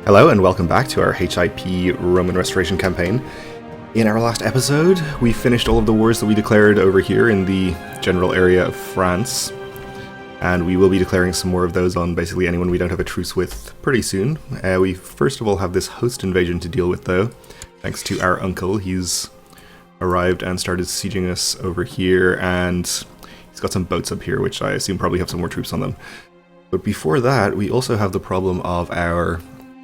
Hello and welcome back to our HIP Roman Restoration campaign. In our last episode, we finished all of the wars that we declared over here in the general area of France, and we will be declaring some more of those on basically anyone we don't have a truce with pretty soon. We first of all have this host invasion to deal with though, thanks to our uncle. He's arrived and started sieging us over here, and he's got some boats up here which I assume probably have some more troops on them. But before that, we also have the problem of our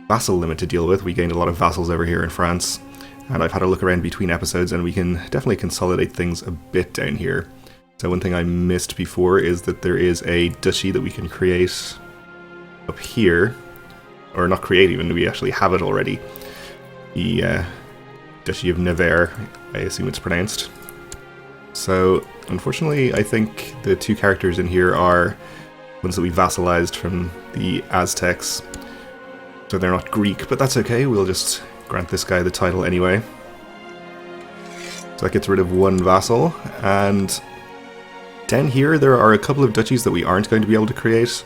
vassal limit to deal with. We gained a lot of vassals over here in France, and I've had a look around between episodes and we can definitely consolidate things a bit down here. So one thing I missed before is that there is a duchy that we can create up here, or not create even, we actually have it already. The Duchy of Nevers, I assume it's pronounced. So unfortunately I think the two characters in here are ones that we vassalized from the Aztecs. So they're not Greek, but that's okay, we'll just grant this guy the title anyway. So that gets rid of one vassal, and down here there are a couple of duchies that we aren't going to be able to create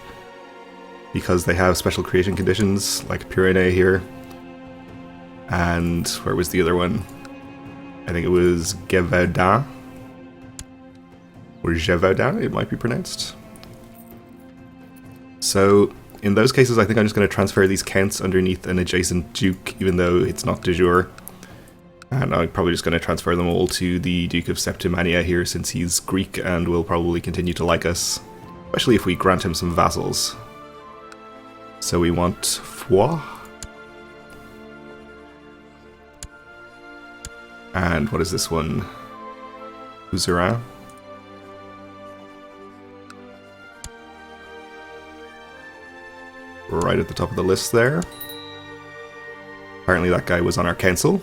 because they have special creation conditions, like Pyrenees here. And where was the other one? I think it was Gévaudan, or Gévaudan, it might be pronounced. So in those cases, I think I'm just going to transfer these counts underneath an adjacent duke, even though it's not de jure. And I'm probably just going to transfer them all to the Duke of Septimania here, since he's Greek and will probably continue to like us, especially if we grant him some vassals. So we want Foix. And what is this one? Uzerin. Right at the top of the list there. Apparently that guy was on our council.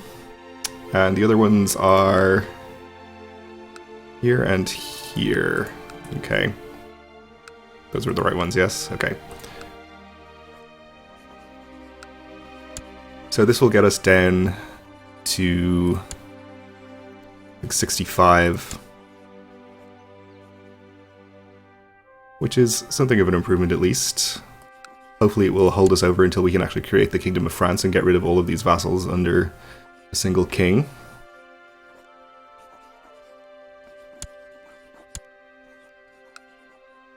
And the other ones are here and here. Okay. Those were the right ones, yes? Okay. So this will get us down to like 65. Which is something of an improvement at least. Hopefully it will hold us over until we can actually create the Kingdom of France and get rid of all of these vassals under a single king.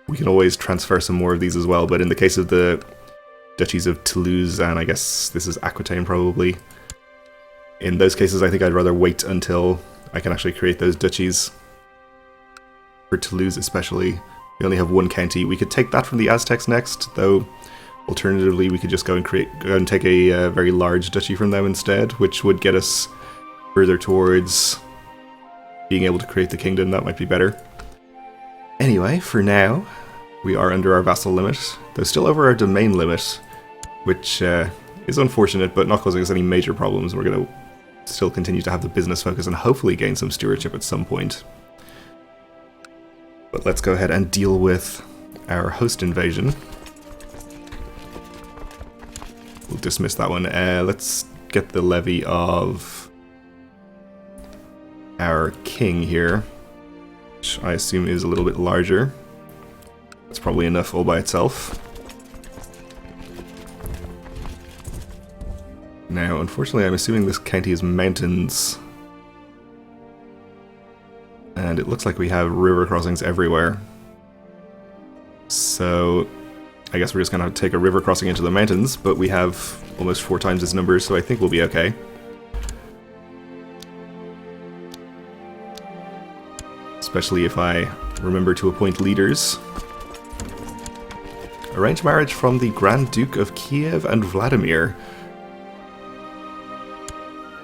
We can always transfer some more of these as well, but in the case of the duchies of Toulouse, and I guess this is Aquitaine probably, in those cases I think I'd rather wait until I can actually create those duchies. For Toulouse especially, we only have one county. We could take that from the Aztecs next, though. Alternatively, we could just go and take a very large duchy from them instead, which would get us further towards being able to create the kingdom. That might be better. Anyway, for now, we are under our vassal limit, though still over our domain limit, which is unfortunate, but not causing us any major problems. We're going to still continue to have the business focus and hopefully gain some stewardship at some point. But let's go ahead and deal with our host invasion. We'll dismiss that one. Let's get the levy of our king here, which I assume is a little bit larger. That's probably enough all by itself. Now, unfortunately, I'm assuming this county is mountains. And it looks like we have river crossings everywhere. So I guess we're just going to take a river crossing into the mountains, but we have almost 4 times its numbers, so I think we'll be okay. Especially if I remember to appoint leaders. Arrange marriage from the Grand Duke of Kiev and Vladimir.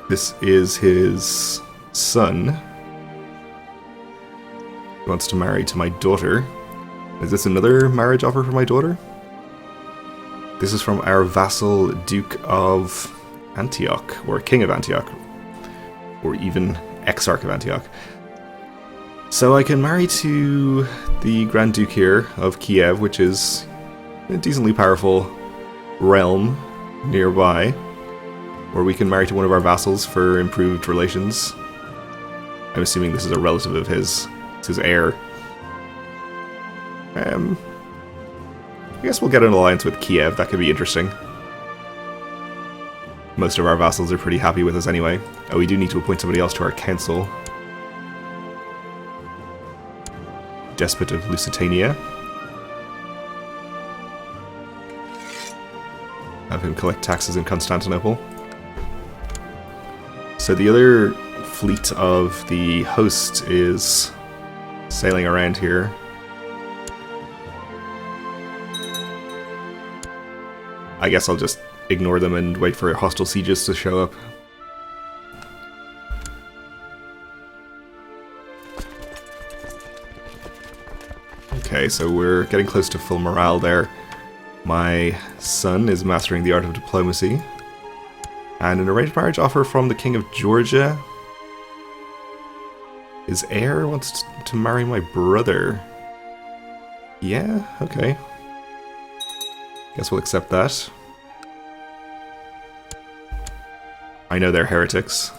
This is his son. He wants to marry to my daughter. Is this another marriage offer for my daughter? This is from our vassal Duke of Antioch, or King of Antioch, or even Exarch of Antioch. So I can marry to the Grand Duke here of Kiev, which is a decently powerful realm nearby, or we can marry to one of our vassals for improved relations. I'm assuming this is a relative of his. It's his heir. I guess we'll get an alliance with Kiev. That could be interesting. Most of our vassals are pretty happy with us anyway. Oh, we do need to appoint somebody else to our council. Despot of Lusitania. Have him collect taxes in Constantinople. So the other fleet of the host is sailing around here. I guess I'll just ignore them and wait for hostile sieges to show up. Okay, so we're getting close to full morale there. My son is mastering the art of diplomacy. And an arranged marriage offer from the King of Georgia. His heir wants to marry my brother. Yeah, okay. Guess we'll accept that. I know they're heretics,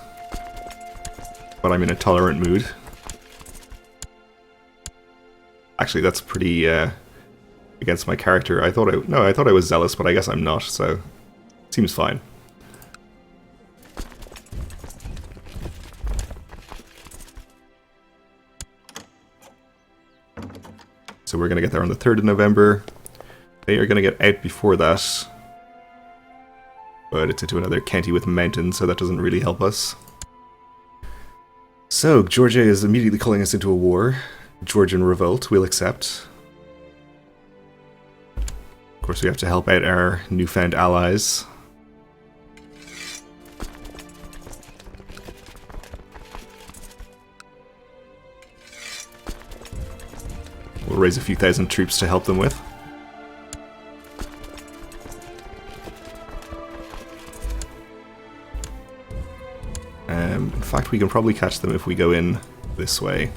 but I'm in a tolerant mood. Actually, that's pretty against my character. I thought I was zealous, but I guess I'm not, so seems fine. So we're going to get there on the 3rd of November. They are going to get out before that. But it's into another county with mountains, so that doesn't really help us. So, Georgia is immediately calling us into a war. Georgian revolt, we'll accept. Of course, we have to help out our newfound allies. We'll raise a few thousand troops to help them with. In fact, we can probably catch them if we go in this way.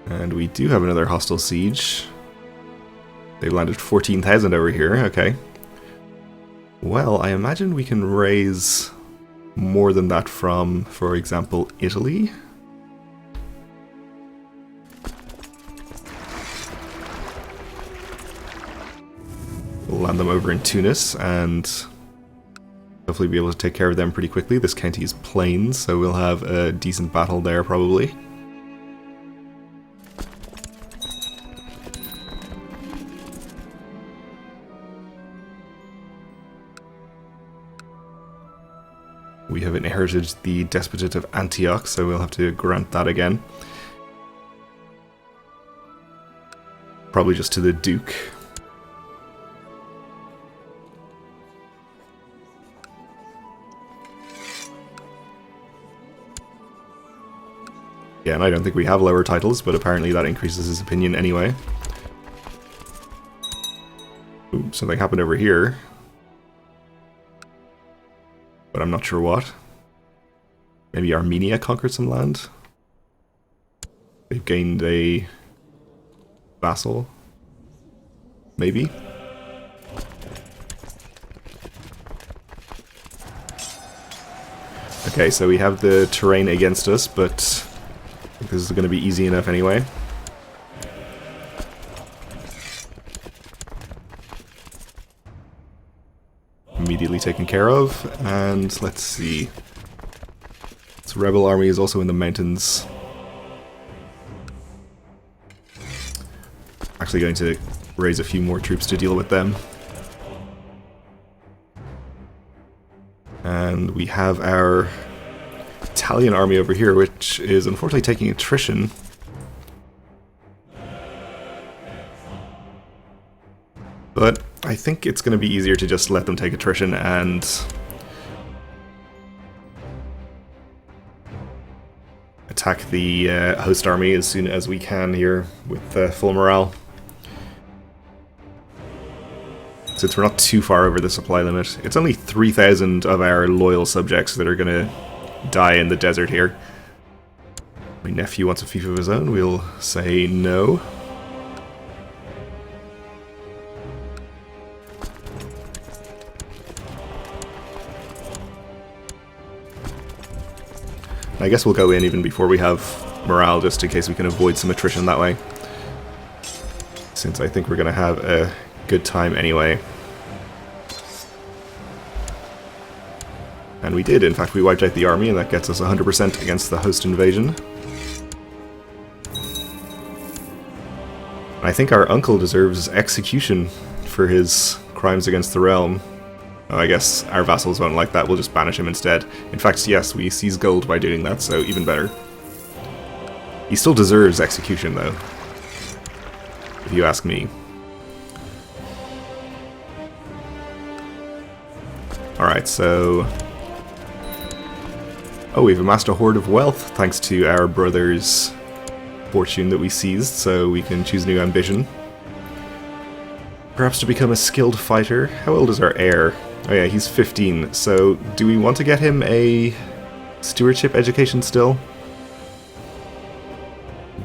And we do have another hostile siege. They've landed 14,000 over here, okay. Well, I imagine we can raise more than that from, for example, Italy. We'll land them over in Tunis and hopefully be able to take care of them pretty quickly. This county is plains, so we'll have a decent battle there probably. We have inherited the Despotate of Antioch, so we'll have to grant that again. Probably just to the Duke. Yeah, and I don't think we have lower titles, but apparently that increases his opinion anyway. Ooh, something happened over here. But I'm not sure what. Maybe Armenia conquered some land? They've gained a vassal? Maybe? Okay, so we have the terrain against us, but I think this is going to be easy enough anyway. Immediately taken care of, and let's see. This rebel army is also in the mountains. Actually going to raise a few more troops to deal with them. And we have our Italian army over here, which is unfortunately taking attrition. But I think it's going to be easier to just let them take attrition and attack the host army as soon as we can here with full morale. Since we're not too far over the supply limit. It's only 3,000 of our loyal subjects that are going to die in the desert here. My nephew wants a fief of his own. We'll say no. I guess we'll go in even before we have morale, just in case we can avoid some attrition that way. since I think we're going to have a good time anyway. And we did, in fact, we wiped out the army, and that gets us 100% against the host invasion. I think our uncle deserves execution for his crimes against the realm. Oh, I guess our vassals won't like that, we'll just banish him instead. In fact, yes, we seize gold by doing that, so even better. He still deserves execution, though, if you ask me. Alright, so... oh, we've amassed a hoard of wealth, thanks to our brother's fortune that we seized, so we can choose a new ambition. Perhaps to become a skilled fighter. How old is our heir? Oh yeah, he's 15, so do we want to get him a stewardship education still?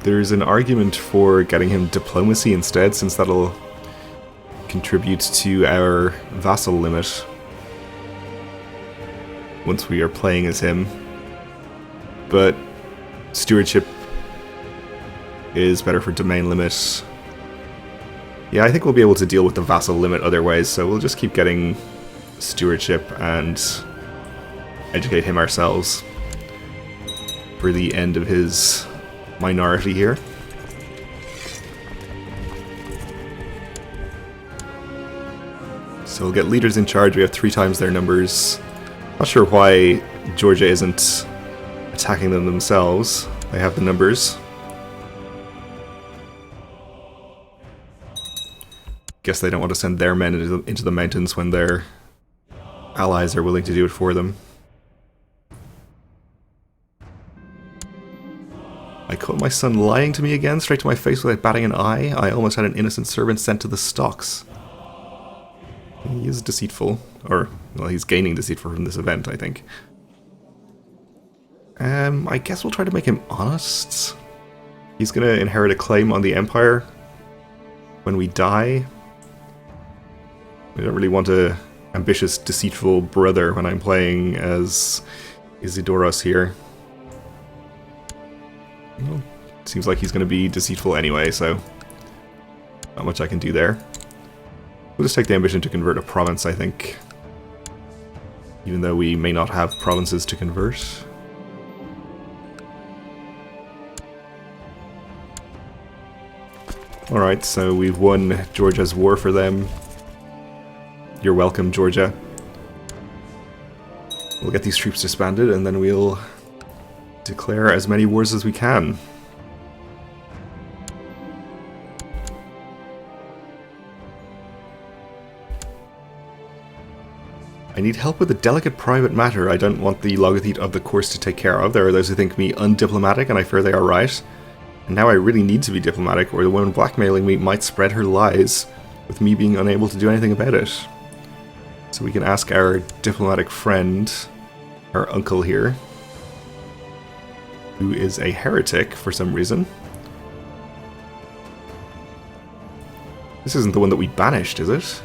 There's an argument for getting him diplomacy instead, since that'll contribute to our vassal limit once we are playing as him. But stewardship is better for domain limit. Yeah, I think we'll be able to deal with the vassal limit other ways, so we'll just keep getting stewardship and educate him ourselves for the end of his minority here. So we'll get leaders in charge, we have 3 times their numbers. Not sure why Georgia isn't attacking them themselves. They have the numbers. Guess they don't want to send their men into the mountains when their allies are willing to do it for them. I caught my son lying to me again, straight to my face without batting an eye. I almost had an innocent servant sent to the stocks. He is deceitful. Or, well, he's gaining deceitful from this event, I think. I guess we'll try to make him honest. He's gonna inherit a claim on the Empire when we die. We don't really want a ambitious, deceitful brother when I'm playing as Isidoros here. Well, seems like he's going to be deceitful anyway, so not much I can do there. We'll just take the ambition to convert a province, I think. Even though we may not have provinces to convert. Alright, so we've won Georgia's war for them. You're welcome, Georgia. We'll get these troops disbanded, and then we'll declare as many wars as we can. I need help with a delicate private matter I don't want the Logothete of the course to take care of. There are those who think me undiplomatic, and I fear they are right. And now I really need to be diplomatic, or the woman blackmailing me might spread her lies, with me being unable to do anything about it. So we can ask our diplomatic friend, our uncle here, who is a heretic for some reason. This isn't the one that we banished, is it?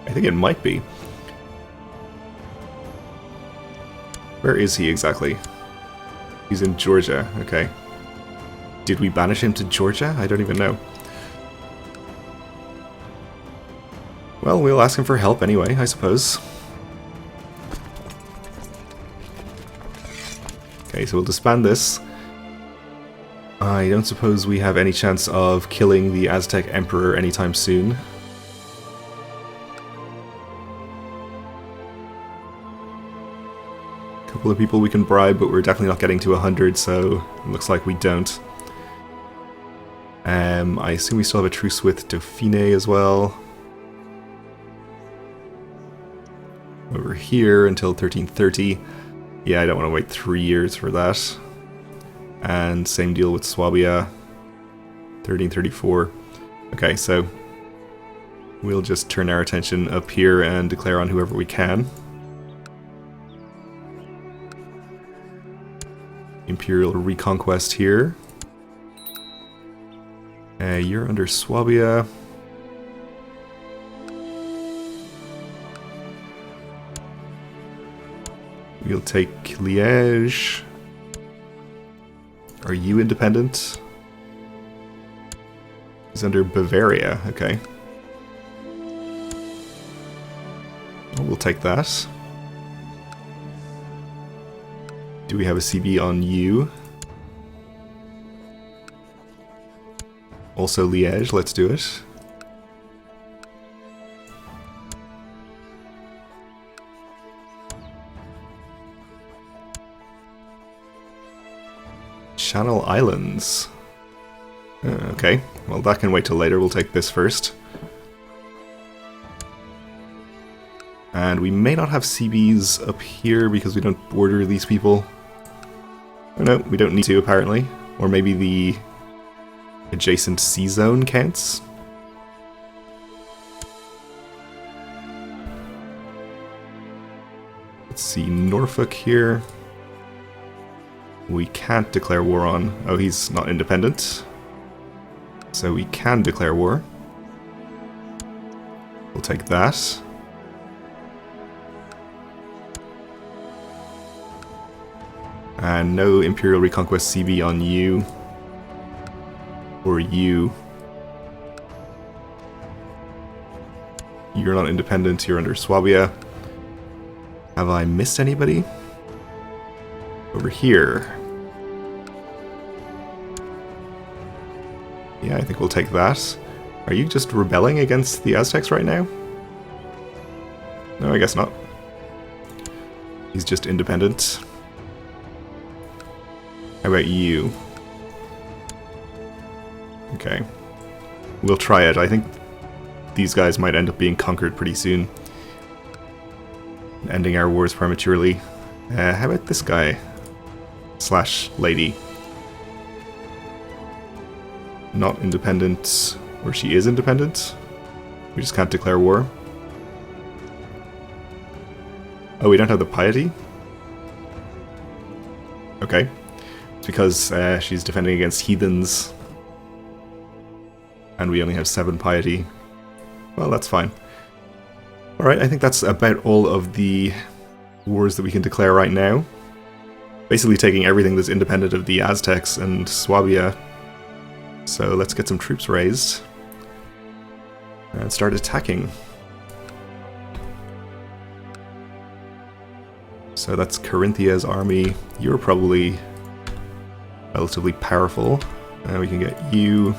I think it might be. Where is he exactly? He's in Georgia, okay. Did we banish him to Georgia? I don't even know. Well, we'll ask him for help anyway, I suppose. Okay, so we'll disband this. I don't suppose we have any chance of killing the Aztec Emperor anytime soon. A couple of people we can bribe, but we're definitely not getting to 100, so it looks like we don't. I assume we still have a truce with Dauphine as well. Over here until 1330. Yeah, I don't want to wait 3 years for that. And same deal with Swabia. 1334. Okay, so we'll just turn our attention up here and declare on whoever we can. Imperial Reconquest here. You're under Swabia. We'll take Liège. Are you independent? He's under Bavaria, okay. Well, we'll take that. Do we have a CB on you? Also Liège, let's do it. Channel Islands. Okay, well that can wait till later, we'll take this first. And we may not have CBs up here because we don't border these people. Oh no, we don't need to apparently. Or maybe the adjacent sea zone counts? Let's see, Norfolk here. We can't declare war on. Oh, he's not independent. So we can declare war. We'll take that. And no Imperial Reconquest CB on you. Or you. You're not independent, you're under Swabia. Have I missed anybody? Over here. Yeah, I think we'll take that. Are you just rebelling against the Aztecs right now? No, I guess not. He's just independent. How about you? Okay. We'll try it. I think these guys might end up being conquered pretty soon. Ending our wars prematurely. How about this guy? Slash lady. Not independent. Or she is independent. We just can't declare war. Oh, we don't have the piety? Okay. It's because she's defending against heathens. And we only have 7 piety. Well, that's fine. Alright, I think that's about all of the wars that we can declare right now. Basically taking everything that's independent of the Aztecs and Swabia. So let's get some troops raised. And start attacking. So that's Carinthia's army. You're probably relatively powerful. And we can get you...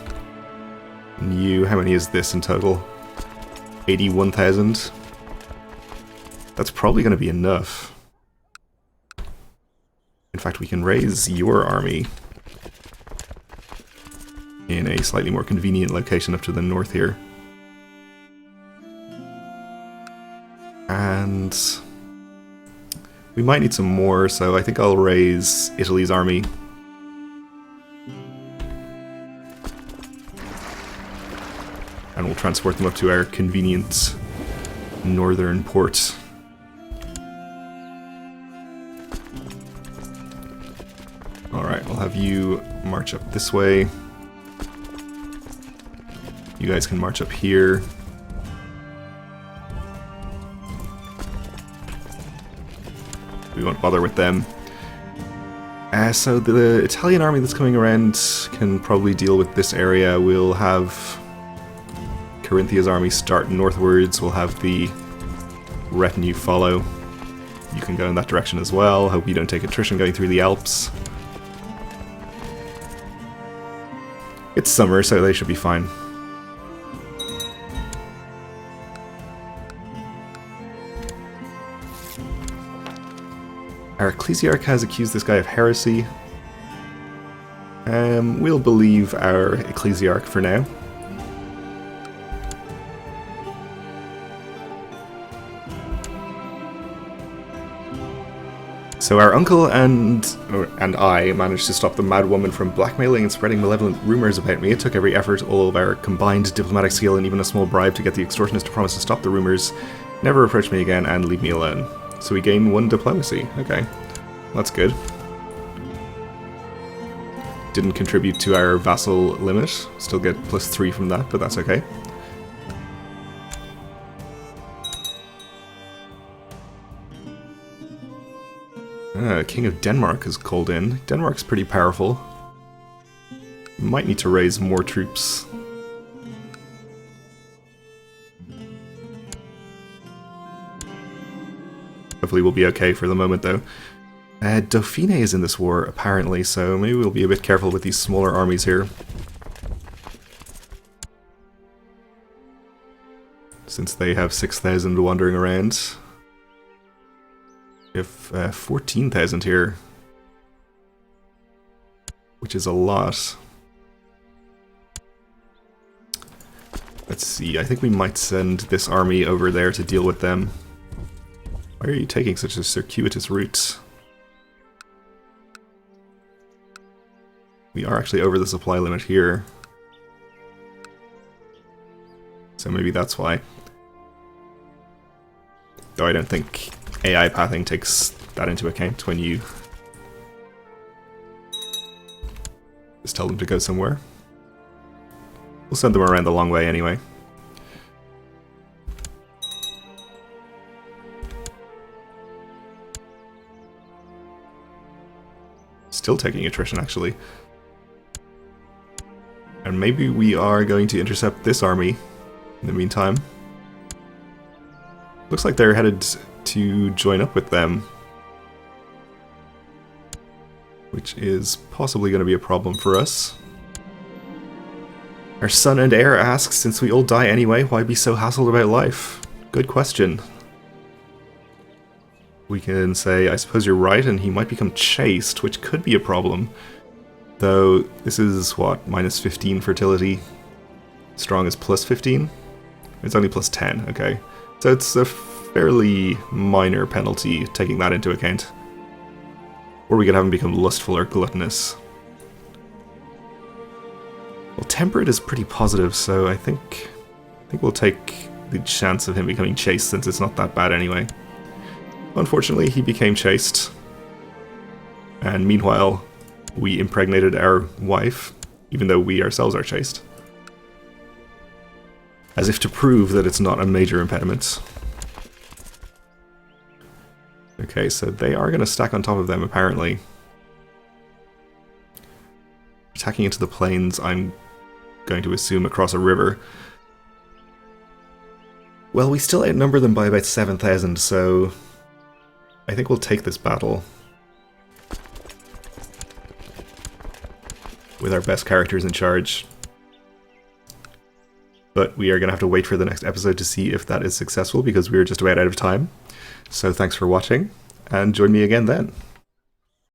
and you. How many is this in total? 81,000. That's probably going to be enough. In fact, we can raise your army in a slightly more convenient location up to the north here. And we might need some more, so I think I'll raise Italy's army. And we'll transport them up to our convenient northern port. Alright, we'll have you march up this way. You guys can march up here. We won't bother with them. So the Italian army that's coming around can probably deal with this area. We'll have Carinthia's army start northwards. We'll have the retinue follow. You can go in that direction as well. Hope you don't take attrition going through the Alps. It's summer, so they should be fine. Our ecclesiarch has accused this guy of heresy. We'll believe our ecclesiarch for now. So our uncle and I managed to stop the mad woman from blackmailing and spreading malevolent rumors about me. It took every effort, all of our combined diplomatic skill, and even a small bribe to get the extortionist to promise to stop the rumors, never approach me again, and leave me alone. So we gain 1 diplomacy. Okay, that's good. Didn't contribute to our vassal limit. Still get +3 from that, but that's okay. King of Denmark is called in. Denmark's pretty powerful. Might need to raise more troops Hopefully we'll be okay for the moment, though. Dauphine is in this war, apparently, so maybe we'll be a bit careful with these smaller armies here. Since they have 6,000 wandering around. We have 14,000 here. Which is a lot. Let's see, I think we might send this army over there to deal with them. Why are you taking such a circuitous route? We are actually over the supply limit here. So maybe that's why. Though I don't think AI pathing takes that into account when you just tell them to go somewhere. We'll send them around the long way anyway. Still taking attrition, actually. And maybe we are going to intercept this army in the meantime. Looks like they're headed to join up with them. Which is possibly going to be a problem for us. Our son and heir asks, since we all die anyway, why be so hassled about life? Good question. We can say, I suppose you're right, and he might become chaste, which could be a problem. Though, this is, what, minus 15 fertility? Strong is plus 15? It's only plus 10, okay. So it's a fairly minor penalty, taking that into account. Or we could have him become lustful or gluttonous. Well, temperate is pretty positive, so I think we'll take the chance of him becoming chaste, since it's not that bad anyway. Unfortunately, he became chaste. And meanwhile, we impregnated our wife, even though we ourselves are chaste. As if to prove that it's not a major impediment. Okay, so they are going to stack on top of them, apparently. Attacking into the plains, I'm going to assume across a river. Well, we still outnumber them by about 7,000, so I think we'll take this battle with our best characters in charge. But we are going to have to wait for the next episode to see if that is successful, because we're just about out of time. So thanks for watching, and join me again then.